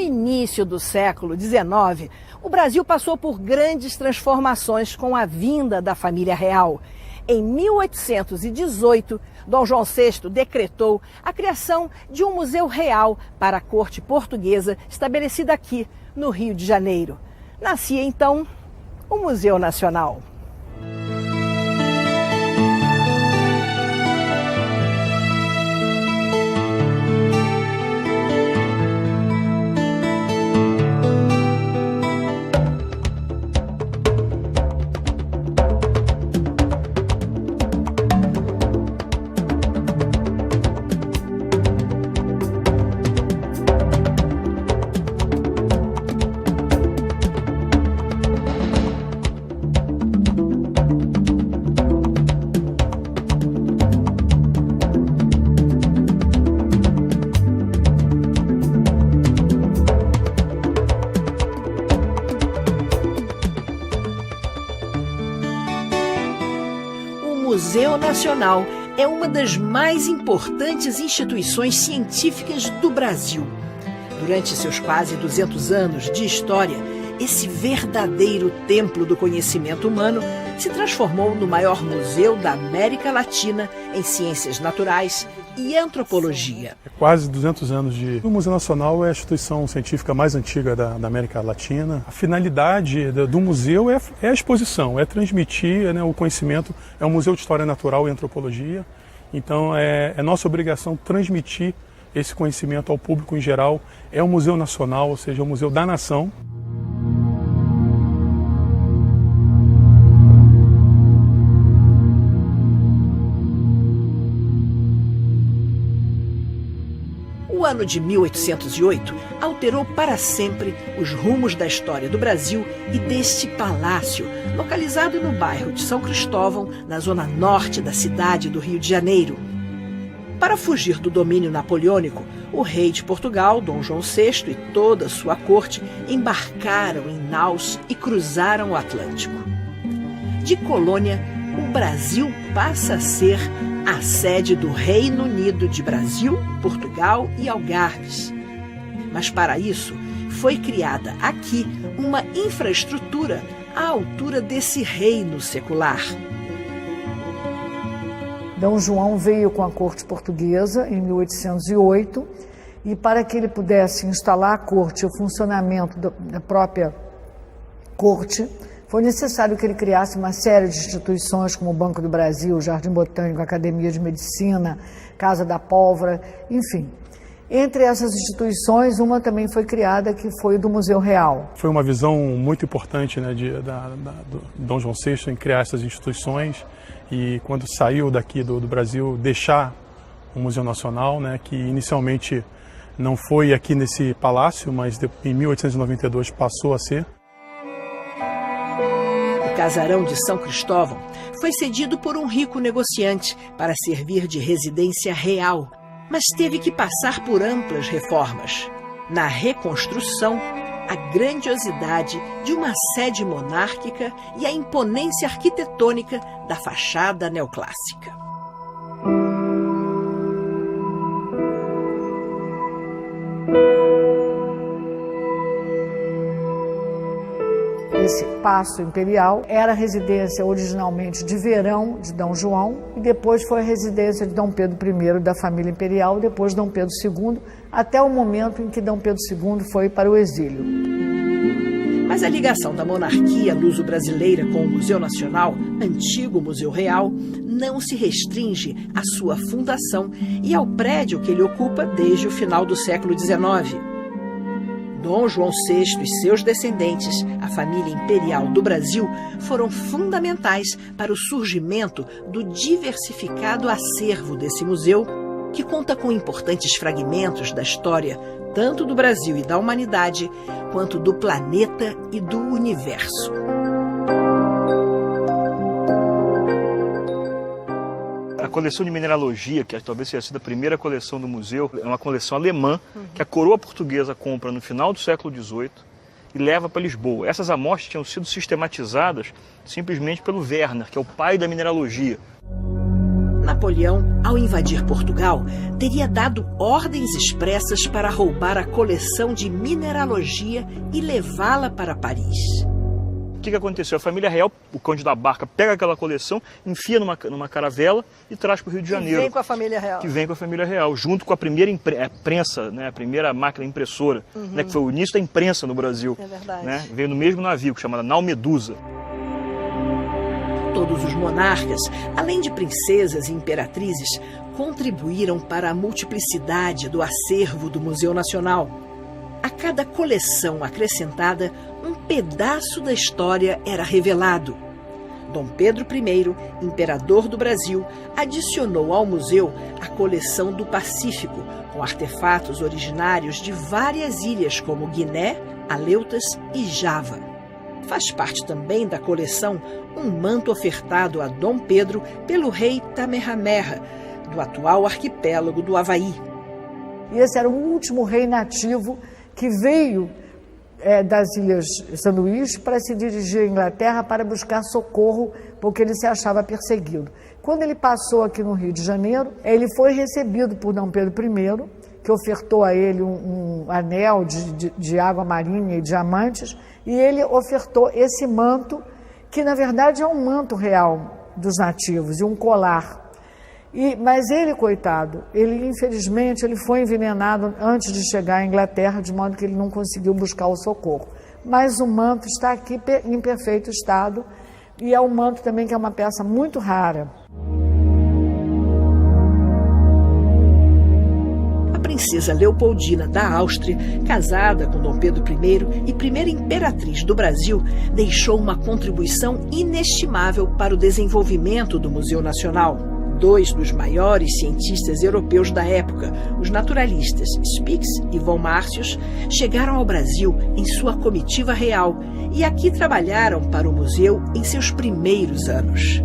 início do século XIX, o Brasil passou por grandes transformações com a vinda da família real. Em 1818, Dom João VI decretou a criação de um museu real para a corte portuguesa, estabelecida aqui, no Rio de Janeiro. Nascia, então, o Museu Nacional. O Museu Nacional é uma das mais importantes instituições científicas do Brasil. Durante seus quase 200 anos de história, esse verdadeiro templo do conhecimento humano se transformou no maior museu da América Latina em ciências naturais e antropologia. Quase 200 anos O Museu Nacional é a instituição científica mais antiga da América Latina. A finalidade do museu é a exposição, é transmitir, o conhecimento. É um museu de história natural e antropologia. Então é nossa obrigação transmitir esse conhecimento ao público em geral. É um museu nacional, ou seja, é um museu da nação. O ano de 1808 alterou para sempre os rumos da história do Brasil e deste palácio, localizado no bairro de São Cristóvão, na zona norte da cidade do Rio de Janeiro. Para fugir do domínio napoleônico, o rei de Portugal, Dom João VI, e toda a sua corte embarcaram em naus e cruzaram o Atlântico. De colônia, o Brasil passa a ser a sede do Reino Unido de Brasil, Portugal e Algarves. Mas para isso, foi criada aqui uma infraestrutura à altura desse reino secular. Dom João veio com a corte portuguesa em 1808 e para que ele pudesse instalar a corte e o funcionamento da própria corte, foi necessário que ele criasse uma série de instituições como o Banco do Brasil, o Jardim Botânico, a Academia de Medicina, Casa da Pólvora, enfim. Entre essas instituições, uma também foi criada, que foi do Museu Real. Foi uma visão muito importante do Dom João VI em criar essas instituições e quando saiu daqui do Brasil, deixar o Museu Nacional, que inicialmente não foi aqui nesse palácio, mas em 1892 passou a ser. O casarão de São Cristóvão foi cedido por um rico negociante para servir de residência real, mas teve que passar por amplas reformas. Na reconstrução, a grandiosidade de uma sede monárquica e a imponência arquitetônica da fachada neoclássica. Esse Paço Imperial era a residência originalmente de verão de Dom João e depois foi a residência de Dom Pedro I da família imperial, depois Dom Pedro II, até o momento em que Dom Pedro II foi para o exílio. Mas a ligação da monarquia luso-brasileira com o Museu Nacional, antigo Museu Real, não se restringe à sua fundação e ao prédio que ele ocupa desde o final do século XIX. Dom João VI e seus descendentes, a família imperial do Brasil, foram fundamentais para o surgimento do diversificado acervo desse museu, que conta com importantes fragmentos da história, tanto do Brasil e da humanidade, quanto do planeta e do universo. A coleção de mineralogia, que talvez tenha sido a primeira coleção do museu, é uma coleção alemã que a coroa portuguesa compra no final do século XVIII e leva para Lisboa. Essas amostras tinham sido sistematizadas simplesmente pelo Werner, que é o pai da mineralogia. Na Napoleão, ao invadir Portugal, teria dado ordens expressas para roubar a coleção de mineralogia e levá-la para Paris. O que aconteceu? A família real, o Conde da Barca, pega aquela coleção, enfia numa caravela e traz para o Rio de Janeiro. Que vem com a família real. Que vem com a família real, junto com a primeira imprensa, né, a primeira máquina impressora, né, que foi o início da imprensa no Brasil. É verdade. Né, veio no mesmo navio, chamado Nau Medusa. Todos os monarcas, além de princesas e imperatrizes, contribuíram para a multiplicidade do acervo do Museu Nacional. A cada coleção acrescentada, um pedaço da história era revelado. Dom Pedro I, imperador do Brasil, adicionou ao museu a coleção do Pacífico, com artefatos originários de várias ilhas como Guiné, Aleutas e Java. Faz parte também da coleção um manto ofertado a Dom Pedro pelo rei Kamehameha, do atual arquipélago do Havaí. E esse era o último rei nativo que veio das Ilhas Sanduíche para se dirigir à Inglaterra para buscar socorro, porque ele se achava perseguido. Quando ele passou aqui no Rio de Janeiro, ele foi recebido por Dom Pedro I, que ofertou a ele um anel de água marinha e diamantes, e ele ofertou esse manto, que na verdade é um manto real dos nativos, e um colar. Mas ele, coitado, infelizmente ele foi envenenado antes de chegar à Inglaterra, de modo que ele não conseguiu buscar o socorro. Mas o manto está aqui em perfeito estado, e é um manto também que é uma peça muito rara. A princesa Leopoldina da Áustria, casada com Dom Pedro I e primeira imperatriz do Brasil, deixou uma contribuição inestimável para o desenvolvimento do Museu Nacional. Dois dos maiores cientistas europeus da época, os naturalistas Spix e von Martius, chegaram ao Brasil em sua comitiva real e aqui trabalharam para o museu em seus primeiros anos.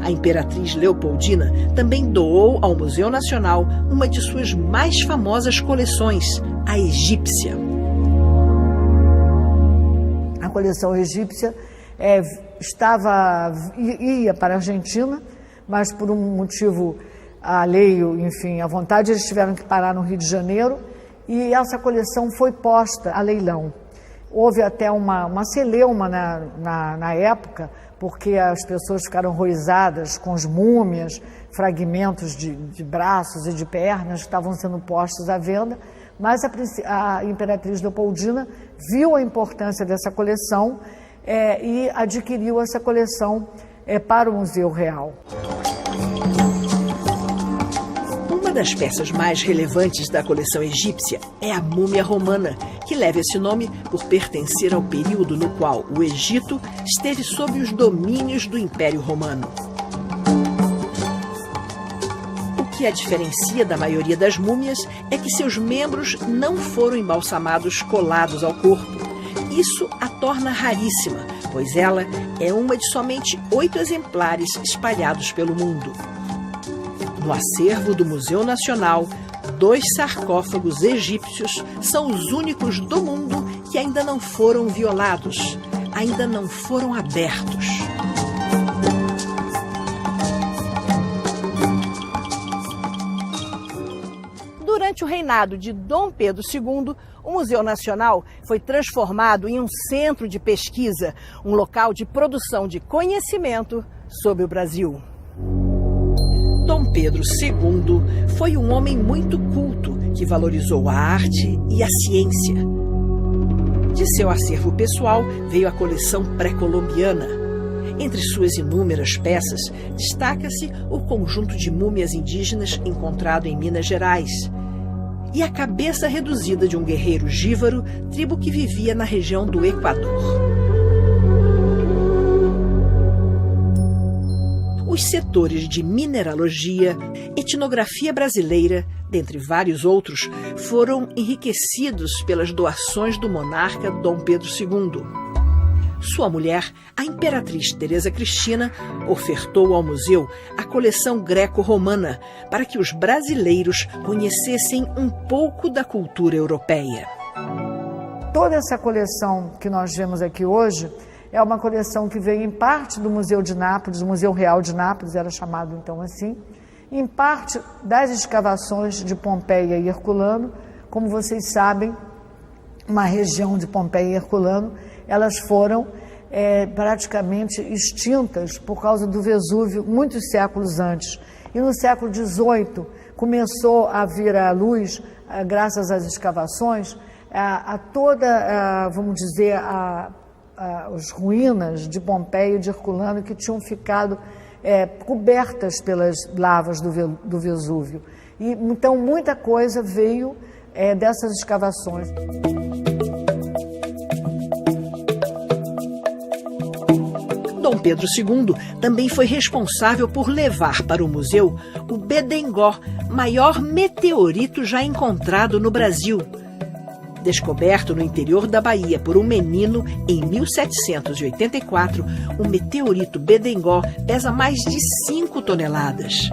A imperatriz Leopoldina também doou ao Museu Nacional uma de suas mais famosas coleções, a egípcia. A coleção egípcia ia para a Argentina, mas por um motivo alheio, enfim, à vontade, eles tiveram que parar no Rio de Janeiro e essa coleção foi posta a leilão. Houve até uma celeuma na época, porque as pessoas ficaram horrorizadas com as múmias, fragmentos de braços e de pernas que estavam sendo postos à venda, mas a imperatriz Leopoldina viu a importância dessa coleção e adquiriu essa coleção para o Museu Real. Uma das peças mais relevantes da coleção egípcia é a múmia romana, que leva esse nome por pertencer ao período no qual o Egito esteve sob os domínios do Império Romano. O que a diferencia da maioria das múmias é que seus membros não foram embalsamados colados ao corpo. Isso a torna raríssima, pois ela é uma de somente 8 exemplares espalhados pelo mundo. No acervo do Museu Nacional, 2 sarcófagos egípcios são os únicos do mundo que ainda não foram violados, ainda não foram abertos. Durante o reinado de Dom Pedro II, o Museu Nacional foi transformado em um centro de pesquisa, um local de produção de conhecimento sobre o Brasil. Dom Pedro II foi um homem muito culto que valorizou a arte e a ciência. De seu acervo pessoal veio a coleção pré-colombiana. Entre suas inúmeras peças, destaca-se o conjunto de múmias indígenas encontrado em Minas Gerais e a cabeça reduzida de um guerreiro jíbaro, tribo que vivia na região do Equador. Os setores de mineralogia, etnografia brasileira, dentre vários outros, foram enriquecidos pelas doações do monarca Dom Pedro II. Sua mulher, a imperatriz Teresa Cristina, ofertou ao museu a coleção greco-romana para que os brasileiros conhecessem um pouco da cultura europeia. Toda essa coleção que nós vemos aqui hoje é uma coleção que veio em parte do Museu de Nápoles, o Museu Real de Nápoles era chamado então assim, em parte das escavações de Pompeia e Herculano. Como vocês sabem, uma região de Pompeia e Herculano, elas foram praticamente extintas por causa do Vesúvio muitos séculos antes. E no século XVIII começou a vir à luz, graças às escavações, vamos dizer, as ruínas de Pompeia e de Herculano que tinham ficado cobertas pelas lavas do Vesúvio. E, então, muita coisa veio dessas escavações. Dom Pedro II também foi responsável por levar para o museu o Bedengó, maior meteorito já encontrado no Brasil. Descoberto no interior da Bahia por um menino em 1784, o meteorito Bedengó pesa mais de 5 toneladas.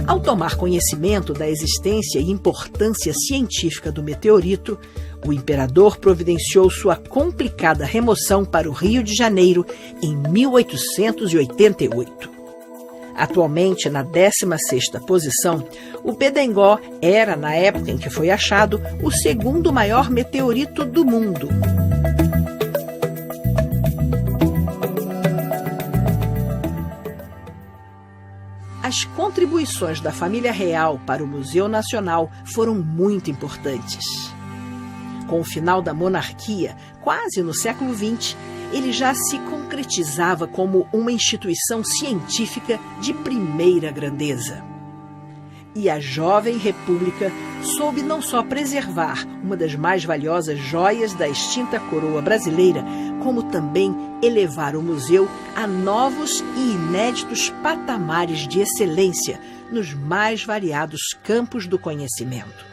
Ao tomar conhecimento da existência e importância científica do meteorito, o imperador providenciou sua complicada remoção para o Rio de Janeiro em 1888. Atualmente, na 16ª posição, o Bedengó era, na época em que foi achado, o segundo maior meteorito do mundo. As contribuições da família real para o Museu Nacional foram muito importantes. Com o final da monarquia, quase no século XX, ele já se concretizava como uma instituição científica de primeira grandeza. E a jovem república soube não só preservar uma das mais valiosas joias da extinta coroa brasileira, como também elevar o museu a novos e inéditos patamares de excelência nos mais variados campos do conhecimento.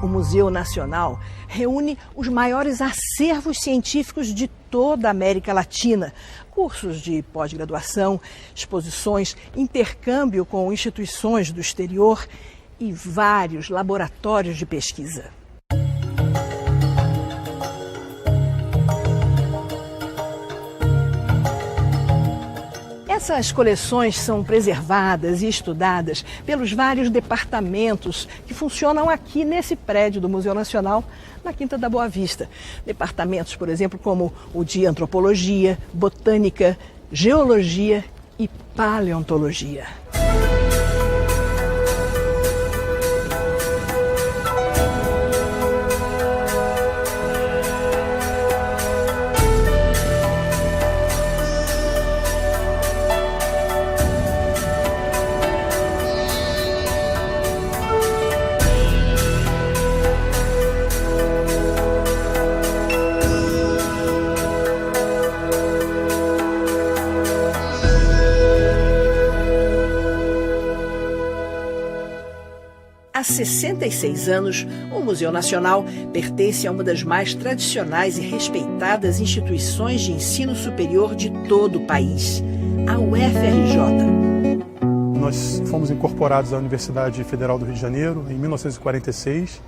O Museu Nacional reúne os maiores acervos científicos de toda a América Latina, cursos de pós-graduação, exposições, intercâmbio com instituições do exterior e vários laboratórios de pesquisa. Essas coleções são preservadas e estudadas pelos vários departamentos que funcionam aqui nesse prédio do Museu Nacional, na Quinta da Boa Vista. Departamentos, por exemplo, como o de Antropologia, Botânica, Geologia e Paleontologia. Há 66 anos, o Museu Nacional pertence a uma das mais tradicionais e respeitadas instituições de ensino superior de todo o país, a UFRJ. Nós fomos incorporados à Universidade Federal do Rio de Janeiro em 1946,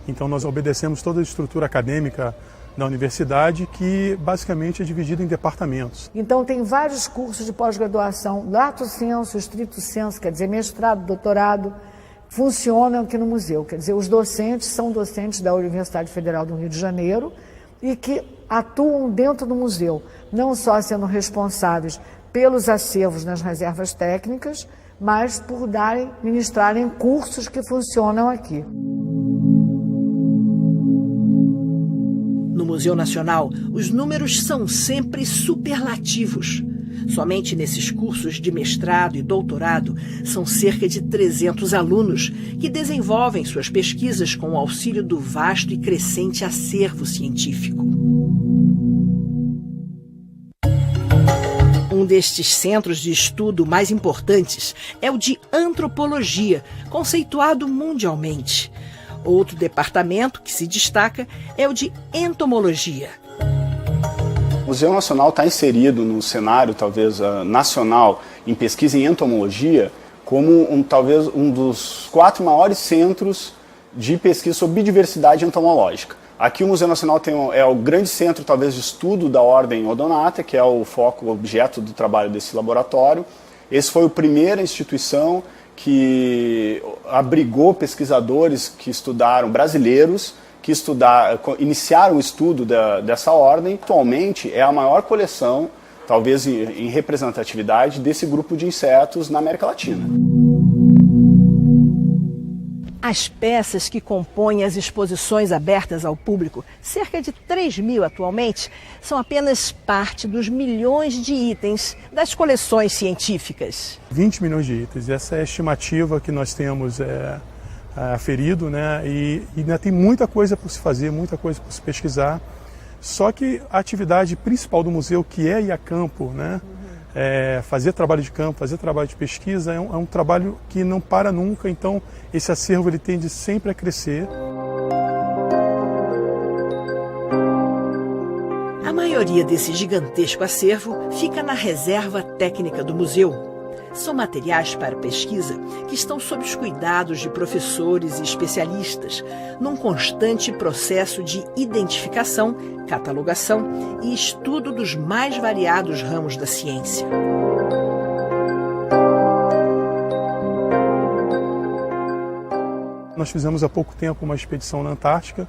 então nós obedecemos toda a estrutura acadêmica da universidade, que basicamente é dividida em departamentos. Então tem vários cursos de pós-graduação, lato sensu, stricto sensu, quer dizer, mestrado, doutorado, funcionam aqui no museu. Quer dizer, os docentes são docentes da Universidade Federal do Rio de Janeiro e que atuam dentro do museu, não só sendo responsáveis pelos acervos nas reservas técnicas, mas por ministrarem cursos que funcionam aqui. No Museu Nacional, os números são sempre superlativos. Somente nesses cursos de mestrado e doutorado são cerca de 300 alunos que desenvolvem suas pesquisas com o auxílio do vasto e crescente acervo científico. Um destes centros de estudo mais importantes é o de antropologia, conceituado mundialmente. Outro departamento que se destaca é o de entomologia. O Museu Nacional está inserido no cenário, talvez, nacional em pesquisa em entomologia, como talvez um dos 4 maiores centros de pesquisa sobre biodiversidade entomológica. Aqui o Museu Nacional é o grande centro, talvez, de estudo da ordem Odonata, que é o foco, o objeto do trabalho desse laboratório. Esse foi a primeira instituição que abrigou pesquisadores que estudaram, brasileiros, que iniciaram o estudo dessa ordem. Atualmente é a maior coleção, talvez em representatividade, desse grupo de insetos na América Latina. As peças que compõem as exposições abertas ao público, cerca de 3.000 atualmente, são apenas parte dos milhões de itens das coleções científicas. 20 milhões de itens, essa é a estimativa que nós temos aferido, né? E ainda tem muita coisa por se fazer, muita coisa por se pesquisar. Só que a atividade principal do museu, que é ir a campo, né? Fazer trabalho de campo, fazer trabalho de pesquisa, é um trabalho que não para nunca, então esse acervo ele tende sempre a crescer. A maioria desse gigantesco acervo fica na reserva técnica do museu. São materiais para pesquisa que estão sob os cuidados de professores e especialistas, num constante processo de identificação, catalogação e estudo dos mais variados ramos da ciência. Nós fizemos há pouco tempo uma expedição na Antártica,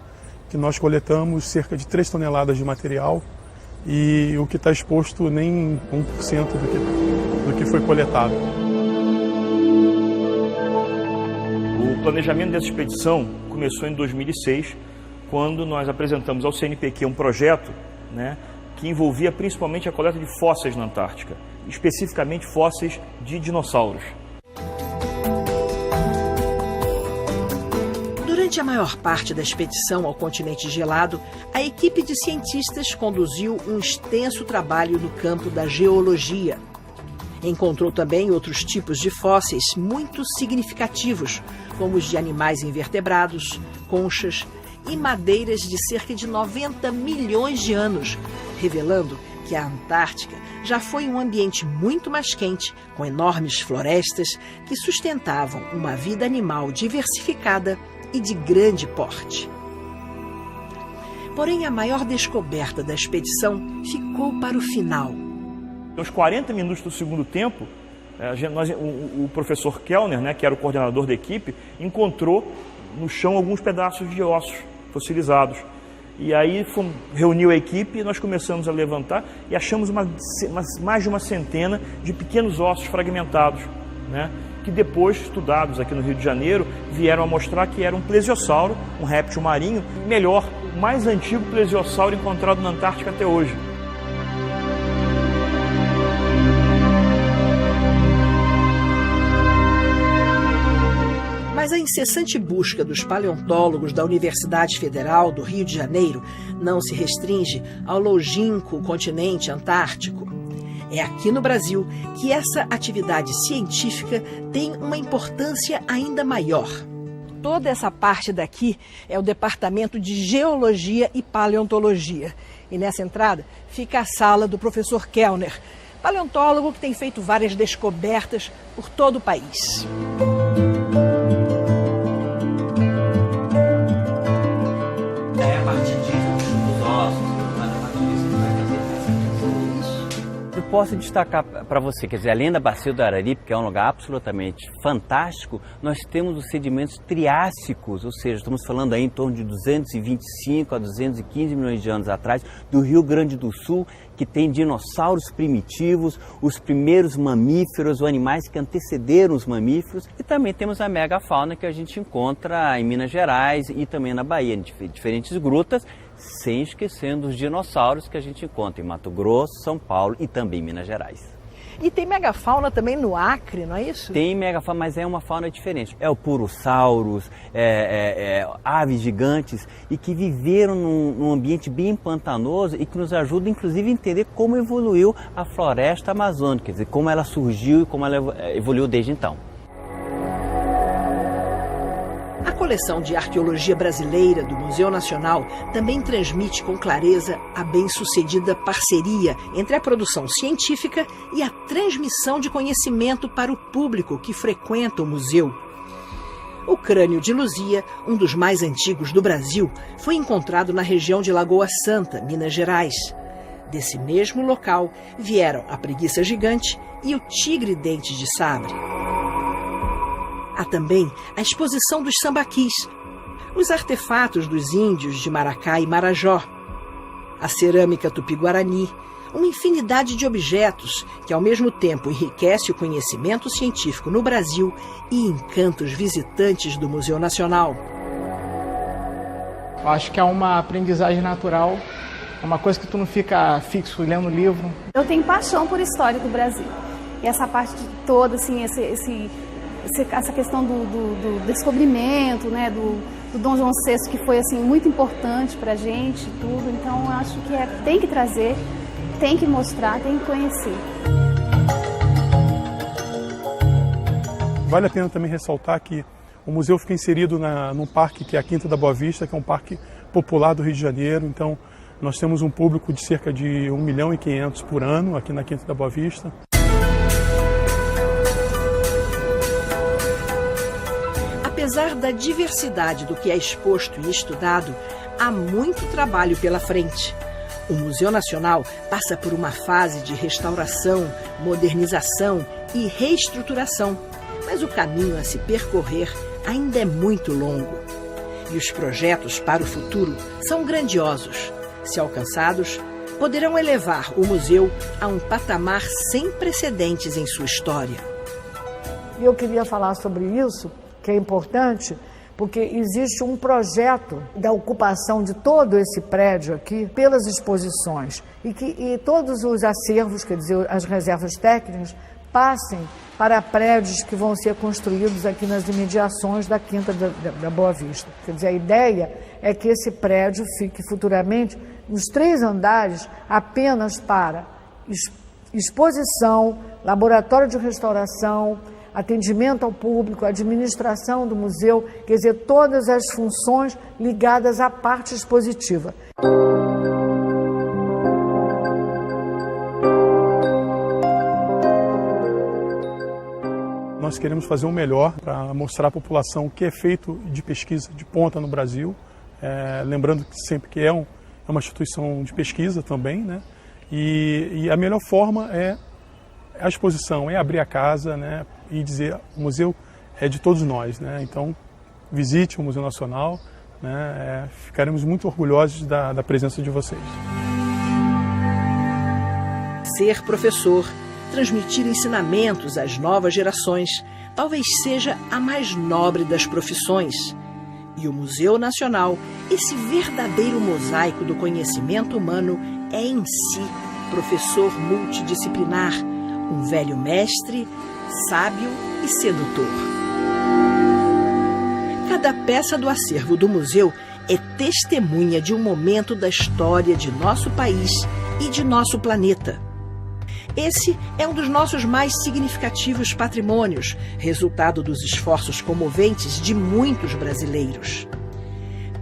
que nós coletamos cerca de 3 toneladas de material e o que está exposto nem 1% do que foi coletado. O planejamento dessa expedição começou em 2006, quando nós apresentamos ao CNPq um projeto, né, que envolvia principalmente a coleta de fósseis na Antártica, especificamente fósseis de dinossauros. Durante a maior parte da expedição ao continente gelado, a equipe de cientistas conduziu um extenso trabalho no campo da geologia. Encontrou também outros tipos de fósseis muito significativos, como os de animais invertebrados, conchas e madeiras de cerca de 90 milhões de anos, revelando que a Antártica já foi um ambiente muito mais quente, com enormes florestas que sustentavam uma vida animal diversificada e de grande porte. Porém, a maior descoberta da expedição ficou para o final. Aos 40 minutos do segundo tempo, o professor Kellner, né, que era o coordenador da equipe, encontrou no chão alguns pedaços de ossos fossilizados. E aí reuniu a equipe e nós começamos a levantar e achamos mais de uma centena de pequenos ossos fragmentados, né, que depois, estudados aqui no Rio de Janeiro, vieram a mostrar que era um plesiosauro, um réptil marinho, melhor, o mais antigo plesiosauro encontrado na Antártica até hoje. Mas a incessante busca dos paleontólogos da Universidade Federal do Rio de Janeiro não se restringe ao longínquo continente antártico. É aqui no Brasil que essa atividade científica tem uma importância ainda maior. Toda essa parte daqui é o Departamento de Geologia e Paleontologia. E nessa entrada fica a sala do professor Kellner, paleontólogo que tem feito várias descobertas por todo o país. Posso destacar para você, quer dizer, além da Bacia do Araripe, que é um lugar absolutamente fantástico, nós temos os sedimentos triássicos, ou seja, estamos falando aí em torno de 225 a 215 milhões de anos atrás, do Rio Grande do Sul, que tem dinossauros primitivos, os primeiros mamíferos, ou animais que antecederam os mamíferos, e também temos a megafauna que a gente encontra em Minas Gerais e também na Bahia, em diferentes grutas, sem esquecendo os dinossauros que a gente encontra em Mato Grosso, São Paulo e também em Minas Gerais. E tem megafauna também no Acre, não é isso? Tem megafauna, mas é uma fauna diferente. É o Purosaurus, aves gigantes e que viveram num ambiente bem pantanoso e que nos ajuda, inclusive, a entender como evoluiu a floresta amazônica, quer dizer, como ela surgiu e como ela evoluiu desde então. A coleção de arqueologia brasileira do Museu Nacional também transmite com clareza a bem-sucedida parceria entre a produção científica e a transmissão de conhecimento para o público que frequenta o museu. O crânio de Luzia, um dos mais antigos do Brasil, foi encontrado na região de Lagoa Santa, Minas Gerais. Desse mesmo local vieram a preguiça gigante e o tigre dente de sabre. Há também a exposição dos sambaquis, os artefatos dos índios de Maracá e Marajó, a cerâmica tupi-guarani, uma infinidade de objetos que, ao mesmo tempo, enriquece o conhecimento científico no Brasil e encanta os visitantes do Museu Nacional. Eu acho que é uma aprendizagem natural, é uma coisa que tu não fica fixo lendo livro. Eu tenho paixão por história do Brasil. E essa parte toda, assim, essa questão do descobrimento, né, do Dom João VI, que foi assim, muito importante para a gente, tudo. Então, eu acho que tem que trazer, tem que mostrar, tem que conhecer. Vale a pena também ressaltar que o museu fica inserido num parque que é a Quinta da Boa Vista, que é um parque popular do Rio de Janeiro. Então, nós temos um público de cerca de 1,5 milhão por ano aqui na Quinta da Boa Vista. Apesar da diversidade do que é exposto e estudado, há muito trabalho pela frente. O Museu Nacional passa por uma fase de restauração, modernização e reestruturação, mas o caminho a se percorrer ainda é muito longo. E os projetos para o futuro são grandiosos. Se alcançados, poderão elevar o museu a um patamar sem precedentes em sua história. Eu queria falar sobre isso, que é importante, porque existe um projeto da ocupação de todo esse prédio aqui pelas exposições e todos os acervos, quer dizer, as reservas técnicas, passem para prédios que vão ser construídos aqui nas imediações da Quinta da Boa Vista. Quer dizer, a ideia é que esse prédio fique futuramente nos 3 andares apenas para exposição, laboratório de restauração, atendimento ao público, administração do museu, quer dizer, todas as funções ligadas à parte expositiva. Nós queremos fazer o melhor para mostrar à população o que é feito de pesquisa de ponta no Brasil, lembrando que sempre que é uma instituição de pesquisa também, né? E a melhor forma é a exposição, é abrir a casa, né? E dizer, o museu é de todos nós, né? Então, visite o Museu Nacional, né? Ficaremos muito orgulhosos da presença de vocês. Ser professor, transmitir ensinamentos às novas gerações, talvez seja a mais nobre das profissões. E o Museu Nacional, esse verdadeiro mosaico do conhecimento humano, é em si professor multidisciplinar, um velho mestre, sábio e sedutor. Cada peça do acervo do museu é testemunha de um momento da história de nosso país e de nosso planeta. Esse é um dos nossos mais significativos patrimônios, resultado dos esforços comoventes de muitos brasileiros.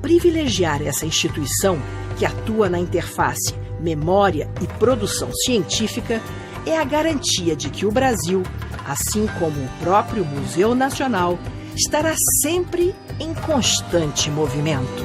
Privilegiar essa instituição, que atua na interface memória e produção científica, é a garantia de que o Brasil, assim como o próprio Museu Nacional, estará sempre em constante movimento.